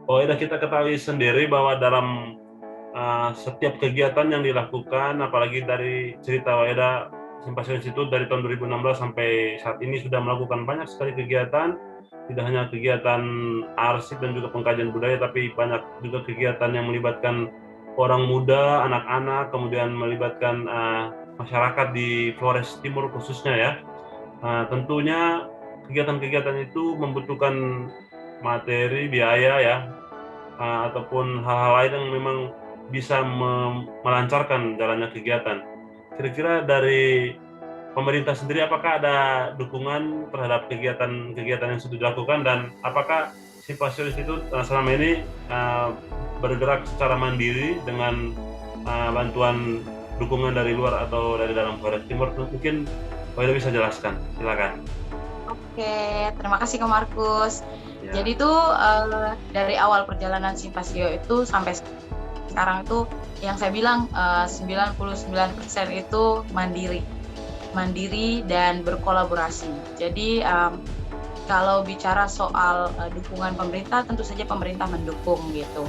Udah kita ketahui sendiri bahwa dalam setiap kegiatan yang dilakukan, apalagi dari cerita Waeda Simpasio Institute dari tahun 2016 sampai saat ini sudah melakukan banyak sekali kegiatan, tidak hanya kegiatan arsip dan juga pengkajian budaya, tapi banyak juga kegiatan yang melibatkan orang muda, anak-anak, kemudian melibatkan masyarakat di Flores Timur khususnya ya. Tentunya kegiatan-kegiatan itu membutuhkan materi, biaya ya, ataupun hal-hal lain yang memang bisa melancarkan jalannya kegiatan. Kira-kira dari pemerintah sendiri apakah ada dukungan terhadap kegiatan-kegiatan yang sudah dilakukan, dan apakah Simpasio Institute selama ini bergerak secara mandiri dengan bantuan dukungan dari luar atau dari dalam Flores Timur? Mungkin Waida bisa jelaskan, silakan. Oke, terima kasih Kak Markus. Ya. Jadi tuh dari awal perjalanan Simpasio itu sampai sekarang itu yang saya bilang 99% itu mandiri dan berkolaborasi. Jadi kalau bicara soal dukungan pemerintah, tentu saja pemerintah mendukung gitu.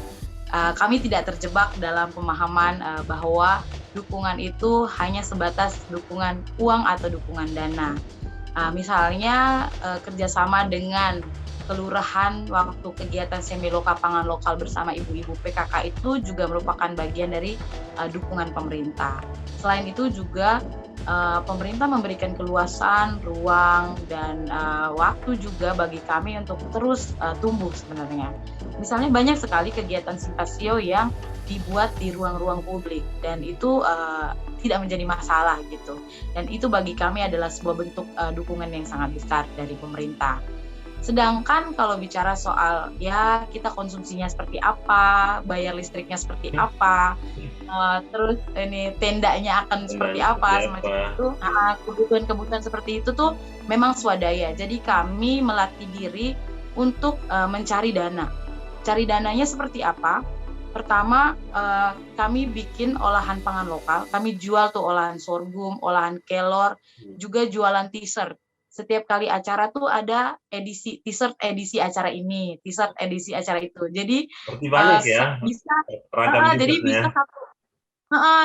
Kami tidak terjebak dalam pemahaman bahwa dukungan itu hanya sebatas dukungan uang atau dukungan dana. Misalnya kerjasama dengan kelurahan waktu kegiatan semiloka pangan lokal bersama ibu-ibu PKK itu juga merupakan bagian dari dukungan pemerintah. Selain itu juga pemerintah memberikan keluasan, ruang, dan waktu juga bagi kami untuk terus tumbuh sebenarnya. Misalnya banyak sekali kegiatan Simpasio yang dibuat di ruang-ruang publik dan itu tidak menjadi masalah gitu. Dan itu bagi kami adalah sebuah bentuk dukungan yang sangat besar dari pemerintah. Sedangkan kalau bicara soal ya kita konsumsinya seperti apa, bayar listriknya seperti apa, terus ini tendanya akan seperti apa, semacam itu, kebutuhan-kebutuhan seperti itu tuh memang swadaya. Jadi kami melatih diri untuk mencari dana. Cari dananya seperti apa? Pertama, kami bikin olahan pangan lokal. Kami jual tuh olahan sorghum, olahan kelor, juga jualan t-shirt. Setiap kali acara tuh ada edisi t-shirt edisi acara ini, t-shirt edisi acara itu. Jadi banyak ya, bisa jadi bisa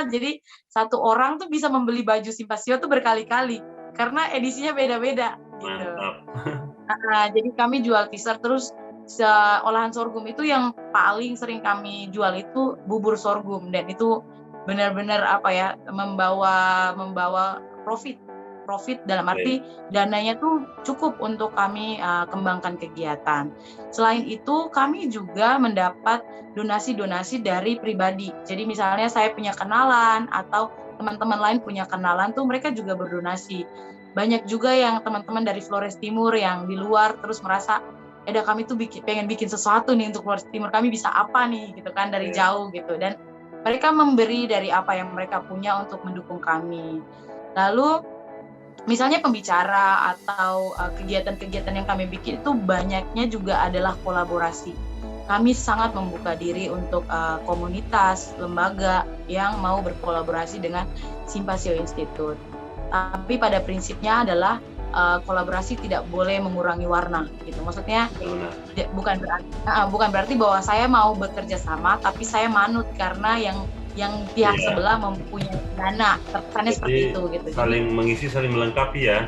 jadi satu orang tuh bisa membeli baju Simpasio tuh berkali-kali karena edisinya beda-beda gitu. Jadi kami jual t-shirt, terus olahan sorghum itu yang paling sering kami jual itu bubur sorghum, dan itu benar-benar membawa profit dalam arti dananya tuh cukup untuk kami kembangkan kegiatan. Selain itu kami juga mendapat donasi-donasi dari pribadi. Jadi misalnya saya punya kenalan atau teman-teman lain punya kenalan tuh mereka juga berdonasi. Banyak juga yang teman-teman dari Flores Timur yang di luar terus merasa kami tuh pengen bikin sesuatu nih untuk Flores Timur, kami bisa apa nih gitu kan dari jauh gitu, dan mereka memberi dari apa yang mereka punya untuk mendukung kami. Lalu misalnya pembicara atau kegiatan-kegiatan yang kami bikin itu banyaknya juga adalah kolaborasi. Kami sangat membuka diri untuk komunitas, lembaga yang mau berkolaborasi dengan Simpasio Institute. Tapi pada prinsipnya adalah kolaborasi tidak boleh mengurangi warna gitu. Maksudnya bukan berarti bahwa saya mau bekerja sama tapi saya manut karena yang pihak sebelah mempunyai dana, terkesannya seperti itu gitu. Saling mengisi, saling melengkapi ya.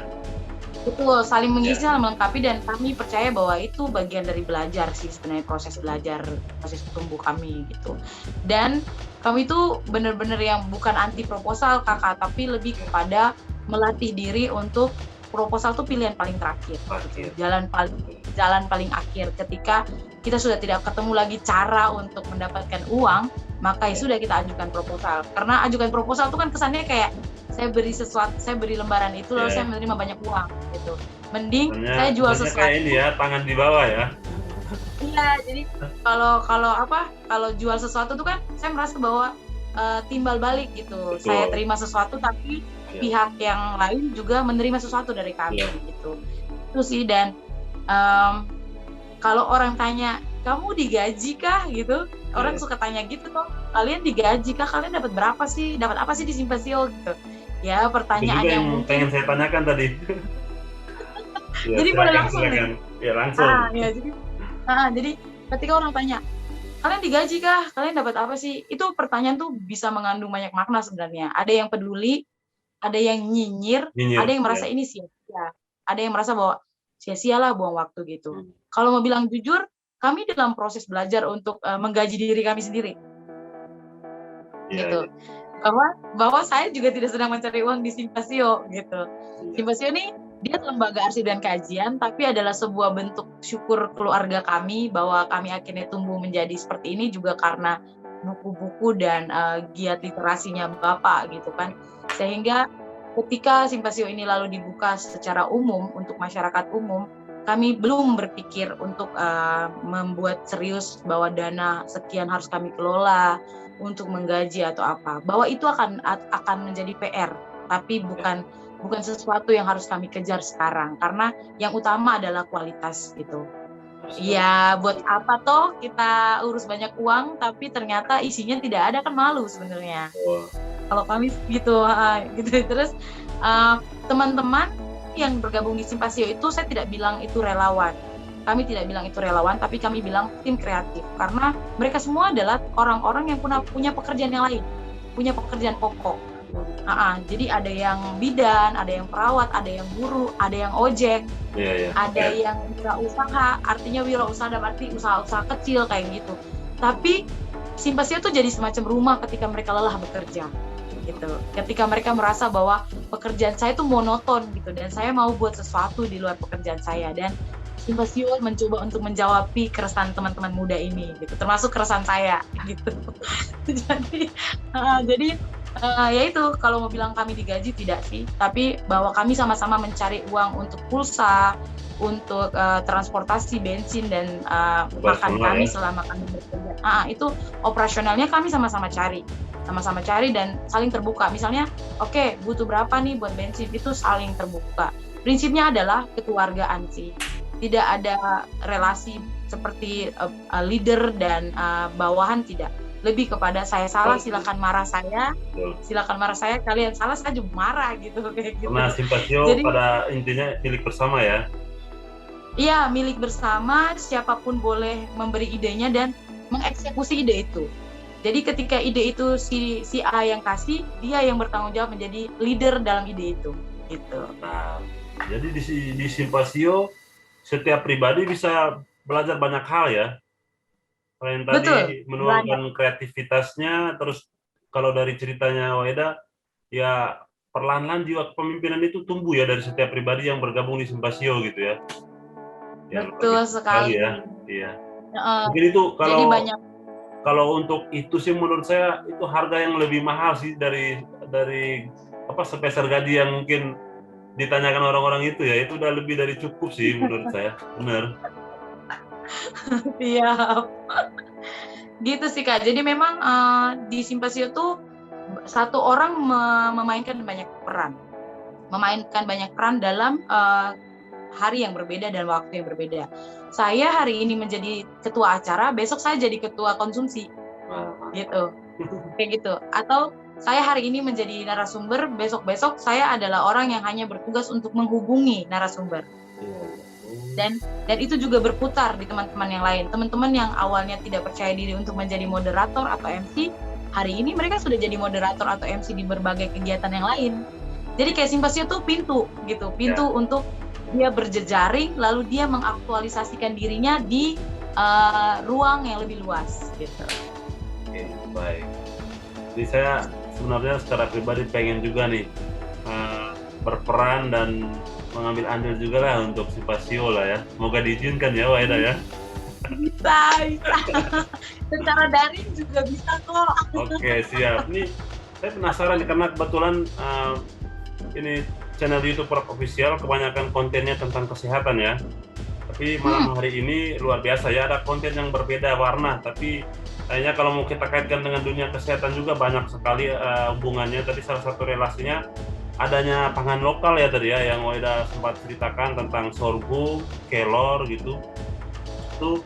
Betul, saling mengisi, saling melengkapi, dan kami percaya bahwa itu bagian dari belajar sih sebenarnya, proses belajar, proses tumbuh kami gitu. Dan kami itu benar-benar yang bukan anti proposal Kakak, tapi lebih kepada melatih diri untuk proposal tuh pilihan paling terakhir, gitu. Jalan paling akhir ketika kita sudah tidak ketemu lagi cara untuk mendapatkan uang, maka ya sudah kita ajukan proposal. Karena ajukan proposal itu kan kesannya kayak saya beri lembaran itu lalu saya menerima banyak uang gitu. Mending saya jual sesuatu. Kayak ini ya, tangan di bawah ya. Iya, jadi kalau jual sesuatu tuh kan saya merasa bahwa timbal balik gitu. Betul. Saya terima sesuatu tapi pihak yang lain juga menerima sesuatu dari kami gitu. Itu sih. Dan kalau orang tanya, kamu digaji kah gitu? Orang suka tanya gitu tuh, kalian digaji kah? Kalian dapat berapa sih? Dapat apa sih di Simpasio gitu? Ya, pertanyaan yang mungkin pengen saya tanyakan tadi. Jadi boleh langsung nih. Ya langsung. Jadi ketika orang tanya, kalian digaji kah? Kalian dapat apa sih? Itu pertanyaan tuh bisa mengandung banyak makna sebenarnya. Ada yang peduli, ada yang nyinyir, ada yang merasa ini sia-sia, ada yang merasa bahwa sia-sialah buang waktu gitu. Kalau mau bilang jujur, kami dalam proses belajar untuk menggaji diri kami sendiri. Gitu. Bahwa saya juga tidak sedang mencari uang di Simpasio gitu. Simpasio ini dia lembaga arsip dan kajian, tapi adalah sebuah bentuk syukur keluarga kami bahwa kami akhirnya tumbuh menjadi seperti ini juga karena buku-buku dan giat literasinya Bapak gitu kan. Sehingga ketika Simpasio ini lalu dibuka secara umum untuk masyarakat umum, kami belum berpikir untuk membuat serius bahwa dana sekian harus kami kelola untuk menggaji atau apa. Bahwa itu akan menjadi PR, tapi bukan sesuatu yang harus kami kejar sekarang, karena yang utama adalah kualitas gitu. Iya, buat apa toh kita urus banyak uang tapi ternyata isinya tidak ada, kan malu sebenarnya. Kalau kami gitu. Terus teman-teman yang bergabung di Simpasio itu saya tidak bilang itu relawan. Kami tidak bilang itu relawan, tapi kami bilang tim kreatif, karena mereka semua adalah orang-orang yang punya pekerjaan yang lain, punya pekerjaan pokok. Jadi ada yang bidan, ada yang perawat, ada yang guru, ada yang ojek, ada yang wirausaha, artinya wirausaha dalam arti usaha-usaha kecil kayak gitu. Tapi Simpasio itu jadi semacam rumah ketika mereka lelah bekerja gitu. Ketika mereka merasa bahwa pekerjaan saya itu monoton gitu, dan saya mau buat sesuatu di luar pekerjaan saya, dan Simpasio mencoba untuk menjawab keresahan teman-teman muda ini gitu, termasuk keresahan saya gitu. Jadi ya itu, kalau mau bilang kami digaji tidak sih, tapi bahwa kami sama-sama mencari uang untuk pulsa, untuk transportasi, bensin, dan makan kami selama kami bekerja. Itu operasionalnya kami sama-sama cari dan saling terbuka. Misalnya, oke, butuh berapa nih buat bensin, itu saling terbuka. Prinsipnya adalah kekeluargaan sih. Tidak ada relasi seperti leader dan bawahan, tidak. Lebih kepada saya salah, silakan marah saya, kalian salah, saya juga marah gitu, kayak gitu. Karena Simpasio pada intinya milik bersama ya. Iya, milik bersama, siapapun boleh memberi idenya dan mengeksekusi ide itu. Jadi ketika ide itu si A yang kasih, dia yang bertanggung jawab menjadi leader dalam ide itu gitu. Nah, jadi di Simpasio setiap pribadi bisa belajar banyak hal ya. Selain tadi menuangkan kreativitasnya, terus kalau dari ceritanya Waida, ya perlahan-lahan jiwa kepemimpinan itu tumbuh ya dari setiap pribadi yang bergabung di Simpasio gitu ya. Betul sekali ya. Iya. Mungkin itu kalau untuk itu sih menurut saya itu harga yang lebih mahal sih dari sepeser gaji yang mungkin ditanyakan orang-orang itu ya, itu udah lebih dari cukup sih menurut saya. Benar. Iya. Gitu sih Kak. Jadi memang di Simpasio tuh satu orang memainkan banyak peran dalam hari yang berbeda dan waktu yang berbeda. Saya hari ini menjadi ketua acara, besok saya jadi ketua konsumsi. Gitu. Kayak gitu. Atau saya hari ini menjadi narasumber, besok-besok saya adalah orang yang hanya bertugas untuk menghubungi narasumber. Dan itu juga berputar di teman-teman yang lain. Teman-teman yang awalnya tidak percaya diri untuk menjadi moderator atau MC, hari ini mereka sudah jadi moderator atau MC di berbagai kegiatan yang lain. Jadi kayak Simpasio tuh pintu untuk dia berjejaring, lalu dia mengaktualisasikan dirinya di ruang yang lebih luas gitu. Oke, baik. Jadi saya sebenarnya secara pribadi pengen juga nih berperan dan mengambil andil juga lah untuk Simpasio lah ya. Semoga diizinkan ya Waida ya. Bisa. Secara daring juga bisa kok. Oke, siap. Nih saya penasaran karena kebetulan ini channel YouTube Prap Official kebanyakan kontennya tentang kesehatan ya. Tapi malam hari ini luar biasa ya, ada konten yang berbeda warna, tapi kayaknya kalau mau kita kaitkan dengan dunia kesehatan juga banyak sekali hubungannya. Tadi salah satu relasinya adanya pangan lokal ya tadi ya, yang Waida sempat ceritakan tentang sorghum, kelor gitu. Itu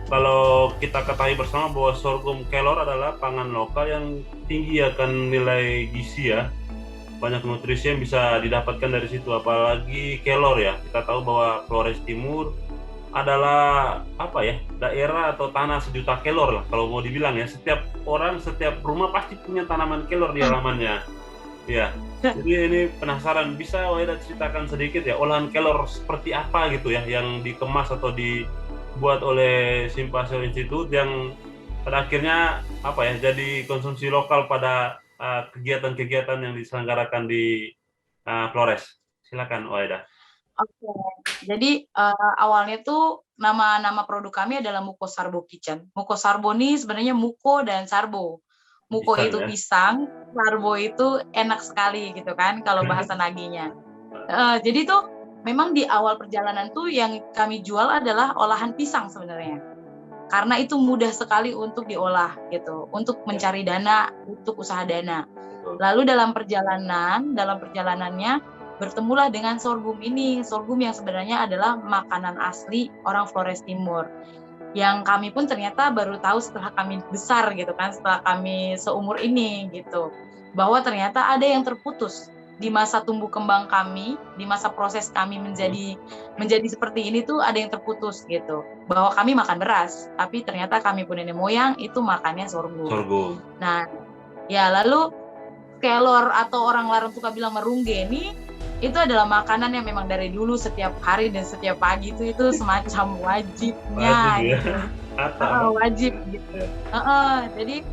kalau kita ketahui bersama bahwa sorghum kelor adalah pangan lokal yang tinggi akan nilai gizi ya. Banyak nutrisi yang bisa didapatkan dari situ, apalagi kelor ya. Kita tahu bahwa Flores Timur adalah apa ya, daerah atau tanah sejuta kelor lah kalau mau dibilang ya. Setiap orang, setiap rumah pasti punya tanaman kelor di halamannya. Ya, jadi ini penasaran, bisa Waida ceritakan sedikit ya olahan kelor seperti apa gitu ya yang dikemas atau dibuat oleh Simpasio Institute yang pada akhirnya apa ya jadi konsumsi lokal pada kegiatan-kegiatan yang diselenggarakan di Flores. Silakan Waida. Oke, jadi awalnya tuh nama produk kami adalah Muko Sarbo Kitchen. Muko Sarbo ini sebenarnya Muko dan Sarbo. Muko Pisang, itu ya? pisang, Sarbo itu enak sekali gitu kan kalau bahasa naginya. Jadi tuh memang di awal perjalanan tuh yang kami jual adalah olahan pisang sebenarnya. Karena itu mudah sekali untuk diolah gitu, untuk mencari dana, untuk usaha dana. Lalu dalam perjalanannya bertemulah dengan sorghum ini. Sorghum yang sebenarnya adalah makanan asli orang Flores Timur. Yang kami pun ternyata baru tahu setelah kami besar gitu kan, setelah kami seumur ini gitu. Bahwa ternyata ada yang terputus di masa tumbuh kembang kami, di masa proses kami menjadi seperti ini tuh ada yang terputus gitu. Bahwa kami makan beras, tapi ternyata kami pun nenek moyang itu makannya sorghum. Nah, ya lalu kelor atau orang Larang suka bilang merunggeni itu adalah makanan yang memang dari dulu setiap hari dan setiap pagi itu semacam wajibnya gitu. Wajib gitu. Jadi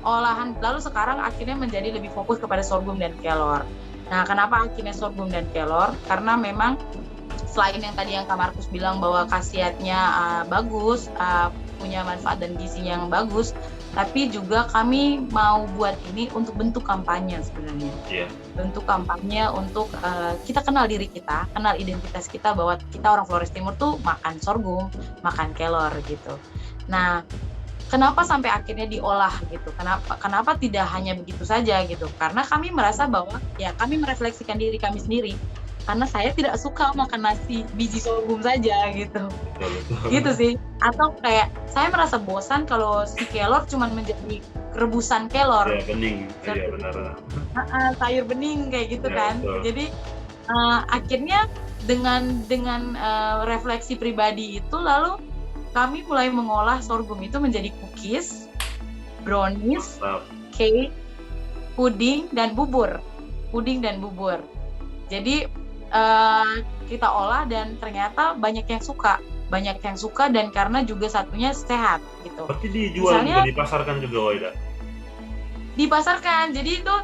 olahan lalu sekarang akhirnya menjadi lebih fokus kepada sorghum dan kelor. Nah, kenapa akhirnya sorghum dan kelor? Karena memang selain yang tadi yang Kak Markus bilang bahwa khasiatnya bagus, punya manfaat dan gizinya yang bagus, tapi juga kami mau buat ini untuk bentuk kampanye sebenarnya. Bentuk kampanye untuk kita kenal diri kita, kenal identitas kita bahwa kita orang Flores Timur tuh makan sorghum, makan kelor gitu. Nah, kenapa sampai akhirnya diolah gitu? Kenapa tidak hanya begitu saja gitu? Karena kami merasa bahwa ya kami merefleksikan diri kami sendiri. Karena saya tidak suka makan nasi biji sorghum saja gitu. Gitu sih. Atau kayak saya merasa bosan kalau si kelor cuma menjadi rebusan kelor. Ya, bening. Iya, benar. Sayur bening kayak gitu ya, kan. Betul. Jadi akhirnya dengan refleksi pribadi itu lalu kami mulai mengolah sorghum itu menjadi cookies, brownies, cake, puding dan bubur. Jadi kita olah dan ternyata banyak yang suka dan karena juga satunya sehat gitu. Berarti dijual juga, dipasarkan juga Waida? Dipasarkan, jadi itu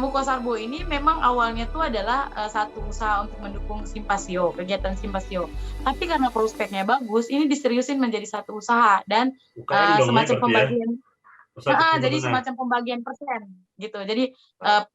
Muko Sarbo ini memang awalnya tuh adalah satu usaha untuk mendukung Simpasio, kegiatan Simpasio. Tapi karena prospeknya bagus, ini diseriusin menjadi satu usaha dan semacam pembagian. Jadi semacam pembagian persen gitu. Jadi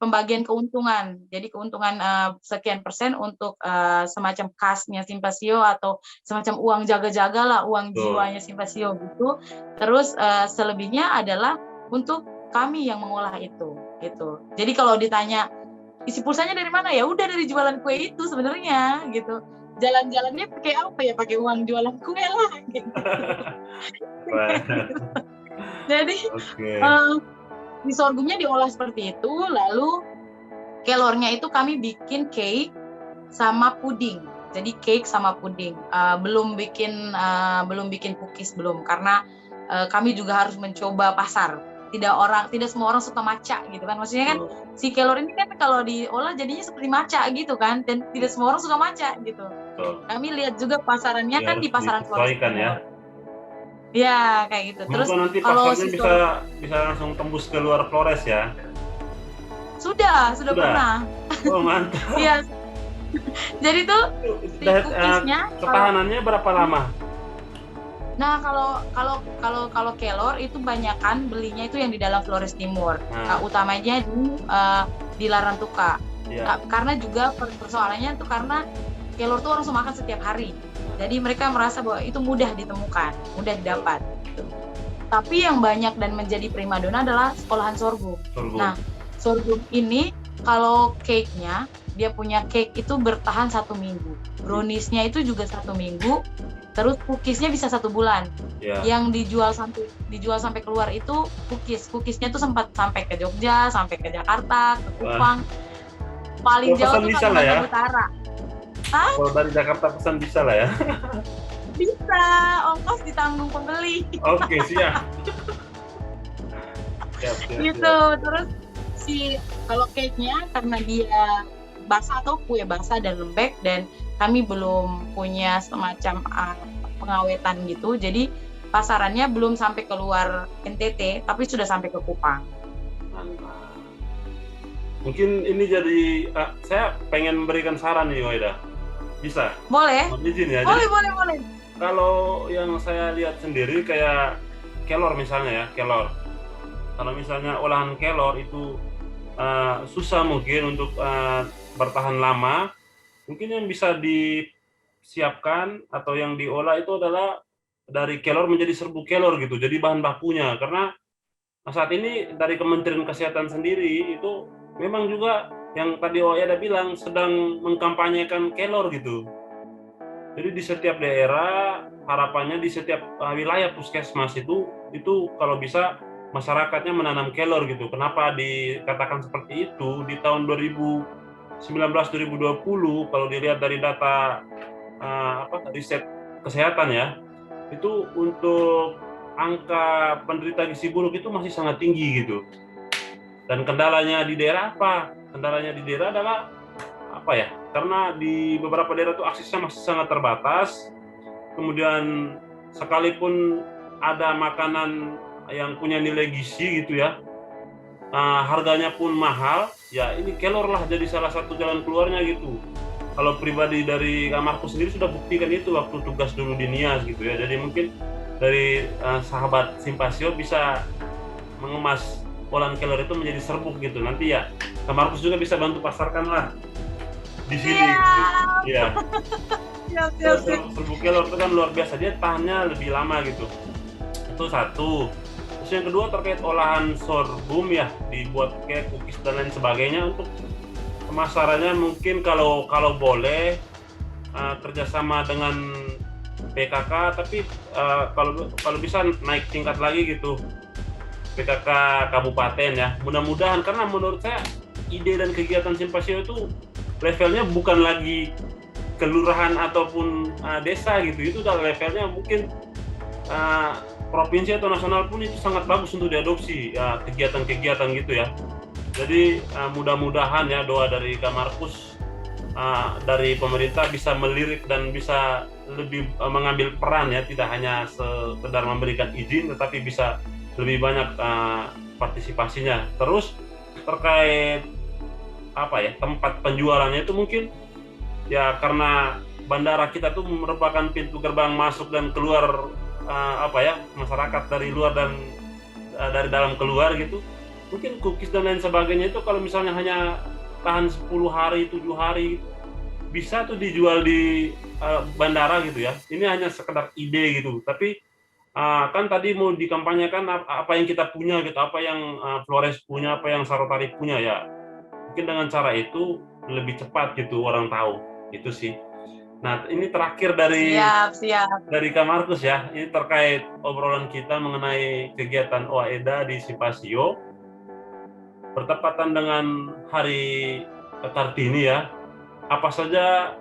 pembagian keuntungan. Jadi keuntungan sekian persen untuk semacam kasnya Simpasio atau semacam uang jaga-jaga lah, uang jiwanya Simpasio gitu. Terus selebihnya adalah untuk kami yang mengolah itu gitu. Jadi kalau ditanya isi pulsanya dari mana, ya udah dari jualan kue itu sebenarnya gitu. Jalan-jalannya pakai apa ya? Pakai uang jualan kue lah gitu. Jadi di sorghumnya diolah seperti itu, lalu kelornya itu kami bikin cake sama puding. Jadi cake sama puding. Belum bikin cookies belum, karena kami juga harus mencoba pasar. Tidak semua orang suka matcha gitu kan. Maksudnya kan si kelor ini kan kalau diolah jadinya seperti matcha gitu kan, dan tidak semua orang suka matcha gitu. Kami lihat juga pasarannya ya, kan di pasaran Flores ya. Ya kayak gitu. Terus nanti kalau pasarnya bisa langsung tembus ke luar Flores ya? Sudah pernah. Oh mantap. Iya. Jadi tuh si cookiesnya ketahanannya berapa lama? Nah kalau kelor itu banyakan belinya itu yang di dalam Flores Timur, utamanya di Larantuka. Ya. Karena juga persoalannya tuh karena kelor tuh orang makan setiap hari. Jadi mereka merasa bahwa itu mudah ditemukan, mudah didapat. Tapi yang banyak dan menjadi primadona adalah olahan sorghum. Nah, sorghum ini kalau cake-nya, dia punya cake itu bertahan 1 minggu. Brownies-nya itu juga 1 minggu. Terus cookies-nya bisa 1 bulan. Yeah. Yang dijual sampai keluar itu cookies-nya tuh sempat sampai ke Jogja, sampai ke Jakarta, ke Kupang. Paling jauh tuh Kalimantan Utara. Kalau dari Jakarta pesan bisa lah ya. Bisa, ongkos ditanggung pembeli. Oke, siap. Siap. Gitu. Terus kalau cake-nya karena dia basah atau kue basah dan lembek, dan kami belum punya semacam pengawetan gitu, jadi pasarannya belum sampai keluar NTT tapi sudah sampai ke Kupang. Mantap. Mungkin ini jadi saya pengen memberikan saran nih, Waida. Bisa? Boleh? Izin ya. Boleh. Kalau yang saya lihat sendiri kayak kelor misalnya ya, kelor. Kalau misalnya olahan kelor itu susah mungkin untuk bertahan lama, mungkin yang bisa disiapkan atau yang diolah itu adalah dari kelor menjadi serbuk kelor gitu, jadi bahan bakunya. Karena saat ini dari Kementerian Kesehatan sendiri itu memang juga yang tadi Waida bilang sedang mengkampanyekan kelor gitu. Jadi di setiap daerah, harapannya di setiap wilayah puskesmas itu kalau bisa masyarakatnya menanam kelor gitu. Kenapa dikatakan seperti itu? Di tahun 2019-2020 kalau dilihat dari data riset kesehatan ya, itu untuk angka penderita gizi buruk itu masih sangat tinggi gitu. Dan kendalanya di daerah apa? Kendalanya di daerah adalah apa ya? Karena di beberapa daerah itu aksesnya masih sangat terbatas. Kemudian sekalipun ada makanan yang punya nilai gizi gitu ya, harganya pun mahal, ya ini kelor lah jadi salah satu jalan keluarnya gitu. Kalau pribadi dari kamarku sendiri sudah buktikan itu waktu tugas dulu di Nias gitu ya. Jadi mungkin dari sahabat Simpasio bisa mengemas olahan kelor itu menjadi serbuk gitu. Nanti ya kamarku juga bisa bantu pasarkan lah di sini. Iya. Siap. Serbuk kelor itu kan luar biasa, dia tahannya lebih lama gitu. Itu satu. Terus yang kedua terkait olahan sorghum ya, dibuat kayak cookies dan lain sebagainya. Untuk pemasarannya mungkin kalau boleh kerjasama dengan PKK, tapi kalau bisa naik tingkat lagi gitu, PKK kabupaten ya. Mudah-mudahan, karena menurut saya ide dan kegiatan Simpasio itu levelnya bukan lagi kelurahan ataupun desa gitu, itu udah levelnya mungkin provinsi atau nasional pun itu sangat bagus untuk diadopsi kegiatan-kegiatan gitu ya. Jadi mudah-mudahan ya, doa dari Kamarkus dari pemerintah bisa melirik dan bisa lebih mengambil peran ya, tidak hanya sekedar memberikan izin tetapi bisa lebih banyak partisipasinya. Terus terkait tempat penjualannya itu mungkin ya, karena bandara kita tuh merupakan pintu gerbang masuk dan keluar masyarakat dari luar dan dari dalam keluar gitu. Mungkin cookies dan lain sebagainya itu kalau misalnya hanya tahan 10 hari, 7 hari bisa tuh dijual di bandara gitu ya. Ini hanya sekedar ide gitu. Tapi kan tadi mau dikampanyekan apa yang kita punya gitu, apa yang Flores punya, apa yang Sarotari punya ya. Mungkin dengan cara itu lebih cepat gitu orang tahu. Itu sih. Nah, ini terakhir dari Kamarkus ya. Ini terkait obrolan kita mengenai kegiatan OAEDA di Simpasio. Bertepatan dengan Hari Kartini ya. Apa saja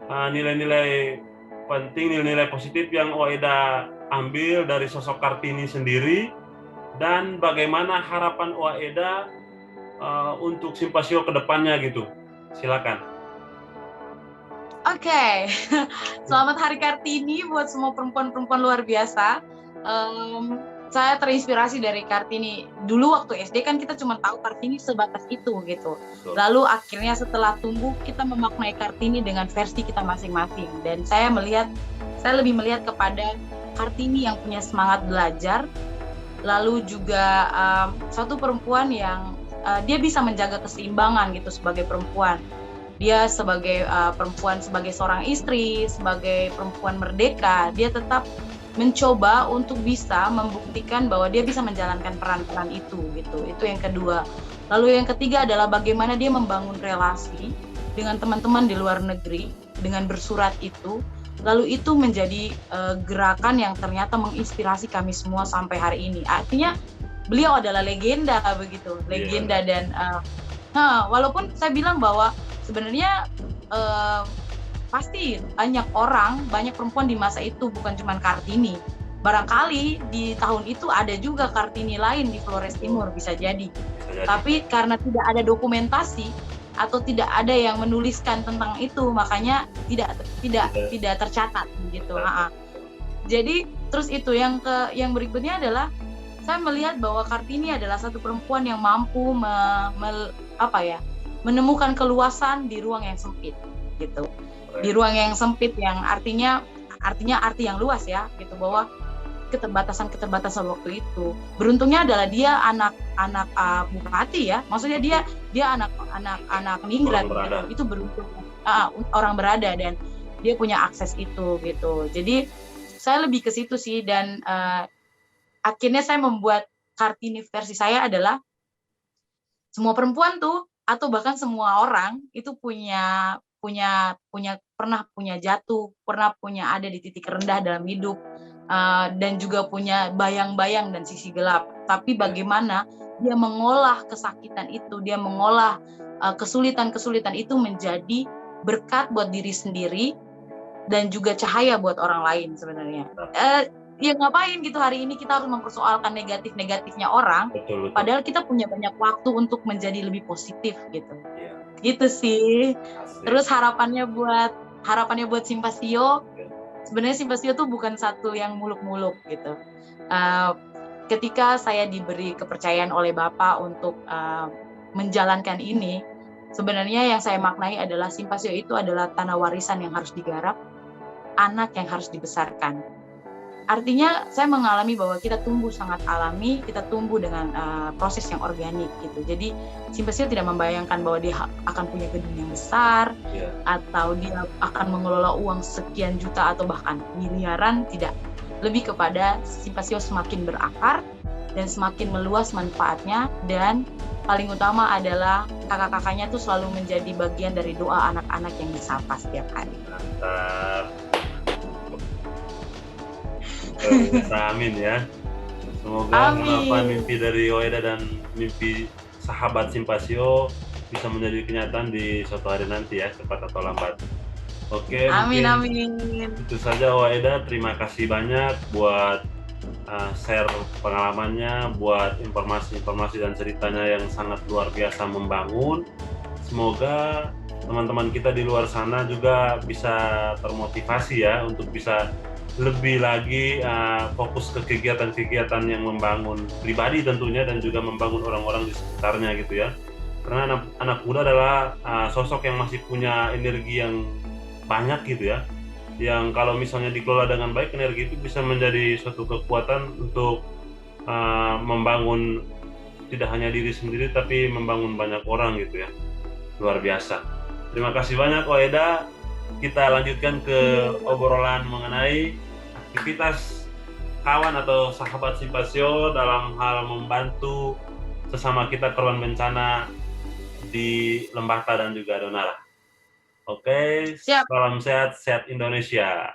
nilai-nilai penting, nilai-nilai positif yang OAEDA ambil dari sosok Kartini sendiri, dan bagaimana harapan OAEDA untuk Simpasio ke depannya gitu. Silakan. Oke. Selamat Hari Kartini buat semua perempuan-perempuan luar biasa. Saya terinspirasi dari Kartini. Dulu waktu SD kan kita cuma tahu Kartini sebatas itu gitu. Lalu akhirnya setelah tumbuh kita memaknai Kartini dengan versi kita masing-masing. Dan saya lebih melihat kepada Kartini yang punya semangat belajar, lalu juga suatu perempuan yang dia bisa menjaga keseimbangan gitu sebagai perempuan. Dia sebagai perempuan, sebagai seorang istri, sebagai perempuan merdeka, dia tetap mencoba untuk bisa membuktikan bahwa dia bisa menjalankan peran-peran itu gitu. Itu yang kedua. Lalu yang ketiga adalah bagaimana dia membangun relasi dengan teman-teman di luar negeri dengan bersurat itu. Lalu itu menjadi gerakan yang ternyata menginspirasi kami semua sampai hari ini. Artinya beliau adalah legenda begitu, legenda. Dan walaupun saya bilang bahwa sebenarnya pasti banyak perempuan di masa itu, bukan cuma Kartini. Barangkali di tahun itu ada juga Kartini lain di Flores Timur, bisa jadi. Tapi karena tidak ada dokumentasi atau tidak ada yang menuliskan tentang itu, makanya tidak tercatat gitu. Jadi terus itu yang berikutnya adalah saya melihat bahwa Kartini adalah satu perempuan yang mampu menemukan keluasan di ruang yang sempit gitu. Di ruang yang sempit yang artinya arti yang luas ya gitu, bahwa keterbatasan waktu itu. Beruntungnya adalah dia anak bupati ya, maksudnya dia anak migran gitu. Itu beruntung orang berada dan dia punya akses itu gitu. Jadi saya lebih ke situ sih, dan akhirnya saya membuat Kartini versi saya adalah semua perempuan tuh, atau bahkan semua orang itu pernah punya jatuh, pernah punya ada di titik rendah dalam hidup, dan juga punya bayang-bayang dan sisi gelap. Tapi bagaimana dia mengolah kesakitan itu, dia mengolah kesulitan-kesulitan itu menjadi berkat buat diri sendiri dan juga cahaya buat orang lain sebenarnya. Ya ngapain gitu hari ini kita harus mempersoalkan negatif-negatifnya orang, betul. Padahal kita punya banyak waktu untuk menjadi lebih positif gitu. Yeah. Gitu sih. Asik. Terus harapannya buat Simpasio, sebenarnya Simpasio tuh bukan satu yang muluk-muluk gitu. Ketika saya diberi kepercayaan oleh Bapak untuk menjalankan ini, sebenarnya yang saya maknai adalah Simpasio itu adalah tanah warisan yang harus digarap, anak yang harus dibesarkan. Artinya saya mengalami bahwa kita tumbuh sangat alami, kita tumbuh dengan proses yang organik gitu. Jadi Simpasio tidak membayangkan bahwa dia akan punya gedung yang besar, atau dia akan mengelola uang sekian juta atau bahkan miliaran, tidak. Lebih kepada Simpasio semakin berakar dan semakin meluas manfaatnya, dan paling utama adalah kakak-kakaknya tuh selalu menjadi bagian dari doa anak-anak yang disapa setiap hari. Mantap. Amin ya. Semoga harapan mimpi dari Oeda dan mimpi sahabat Simpasio bisa menjadi kenyataan di suatu hari nanti ya, cepat atau lambat. Oke. Amin. Itu saja Oeda, terima kasih banyak buat share pengalamannya, buat informasi-informasi dan ceritanya yang sangat luar biasa membangun. Semoga teman-teman kita di luar sana juga bisa termotivasi ya untuk bisa lebih lagi fokus ke kegiatan-kegiatan yang membangun pribadi tentunya, dan juga membangun orang-orang di sekitarnya gitu ya. Karena anak muda adalah sosok yang masih punya energi yang banyak gitu ya, yang kalau misalnya dikelola dengan baik, energi itu bisa menjadi suatu kekuatan untuk membangun tidak hanya diri sendiri tapi membangun banyak orang gitu ya. Luar biasa. Terima kasih banyak Oeda. Kita lanjutkan ke obrolan mengenai aktivitas kawan atau sahabat Simpasio dalam hal membantu sesama kita korban bencana di Lembata dan juga Donara. Oke, salam sehat Indonesia.